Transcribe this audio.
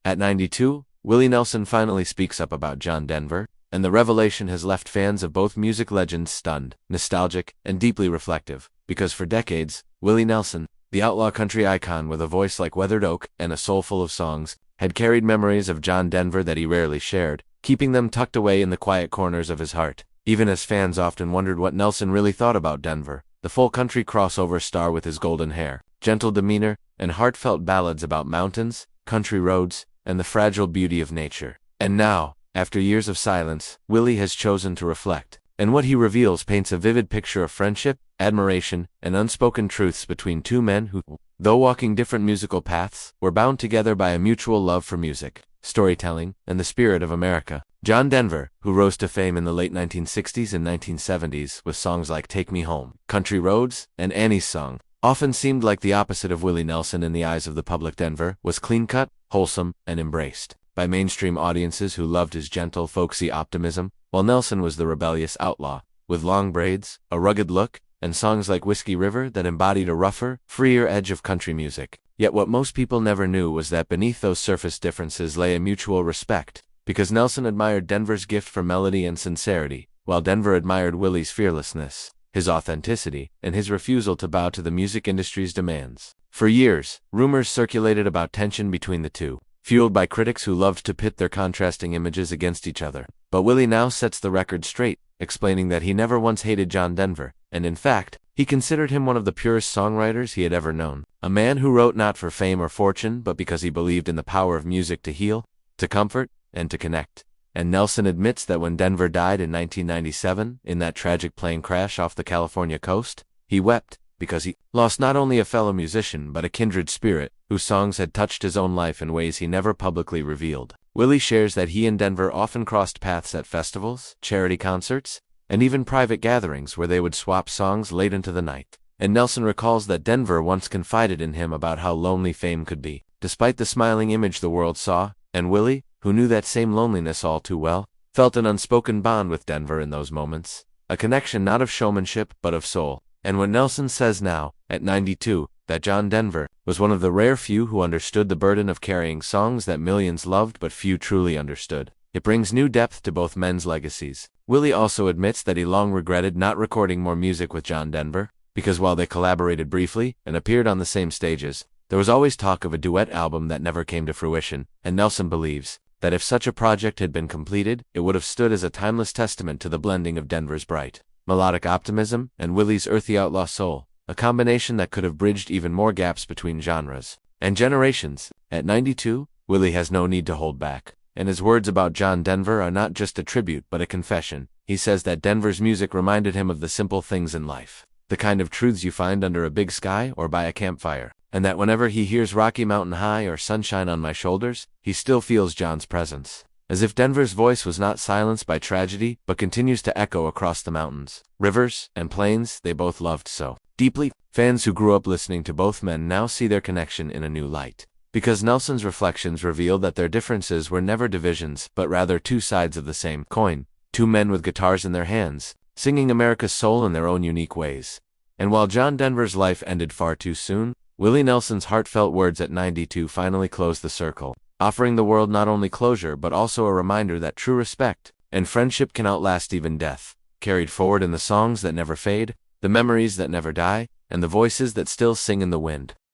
At 92, Willie Nelson finally speaks up about John Denver, and the revelation has left fans of both music legends stunned, nostalgic, and deeply reflective, because for decades, Willie Nelson, the outlaw country icon with a voice like weathered oak and a soul full of songs, had carried memories of John Denver that he rarely shared, keeping them tucked away in the quiet corners of his heart. Even as fans often wondered what Nelson really thought about Denver, the full country crossover star with his golden hair, gentle demeanor, and heartfelt ballads about mountains, country roads, and the fragile beauty of nature. And now, after years of silence, Willie has chosen to reflect, and what he reveals paints a vivid picture of friendship, admiration, and unspoken truths between two men who, though walking different musical paths, were bound together by a mutual love for music, storytelling, and the spirit of America. John Denver, who rose to fame in the late 1960s and 1970s with songs like Take Me Home, Country Roads, and Annie's Song, often seemed like the opposite of Willie Nelson in the eyes of the public. Denver was clean-cut, wholesome, and embraced by mainstream audiences who loved his gentle, folksy optimism, while Nelson was the rebellious outlaw, with long braids, a rugged look, and songs like Whiskey River that embodied a rougher, freer edge of country music. Yet what most people never knew was that beneath those surface differences lay a mutual respect, because Nelson admired Denver's gift for melody and sincerity, while Denver admired Willie's fearlessness, his authenticity, and his refusal to bow to the music industry's demands. For years, rumors circulated about tension between the two, fueled by critics who loved to pit their contrasting images against each other. But Willie now sets the record straight, explaining that he never once hated John Denver, and in fact, he considered him one of the purest songwriters he had ever known. A man who wrote not for fame or fortune, but because he believed in the power of music to heal, to comfort, and to connect. And Nelson admits that when Denver died in 1997, in that tragic plane crash off the California coast, he wept, because he lost not only a fellow musician but a kindred spirit, whose songs had touched his own life in ways he never publicly revealed. Willie shares that he and Denver often crossed paths at festivals, charity concerts, and even private gatherings where they would swap songs late into the night. And Nelson recalls that Denver once confided in him about how lonely fame could be, despite the smiling image the world saw, and Willie, who knew that same loneliness all too well, felt an unspoken bond with Denver in those moments, a connection not of showmanship but of soul. And when Nelson says now, at 92, that John Denver was one of the rare few who understood the burden of carrying songs that millions loved but few truly understood, it brings new depth to both men's legacies. Willie also admits that he long regretted not recording more music with John Denver, because while they collaborated briefly and appeared on the same stages, there was always talk of a duet album that never came to fruition, and Nelson believes that if such a project had been completed, it would have stood as a timeless testament to the blending of Denver's bright, melodic optimism and Willie's earthy outlaw soul, a combination that could have bridged even more gaps between genres and generations. At 92, Willie has no need to hold back, and his words about John Denver are not just a tribute but a confession. He says that Denver's music reminded him of the simple things in life, the kind of truths you find under a big sky or by a campfire, and that whenever he hears Rocky Mountain High or Sunshine on My Shoulders, he still feels John's presence. As if Denver's voice was not silenced by tragedy, but continues to echo across the mountains, rivers, and plains they both loved so deeply. Fans who grew up listening to both men now see their connection in a new light, because Nelson's reflections reveal that their differences were never divisions, but rather two sides of the same coin, two men with guitars in their hands, singing America's soul in their own unique ways. And while John Denver's life ended far too soon, Willie Nelson's heartfelt words at 92 finally closed the circle, offering the world not only closure but also a reminder that true respect and friendship can outlast even death, carried forward in the songs that never fade, the memories that never die, and the voices that still sing in the wind.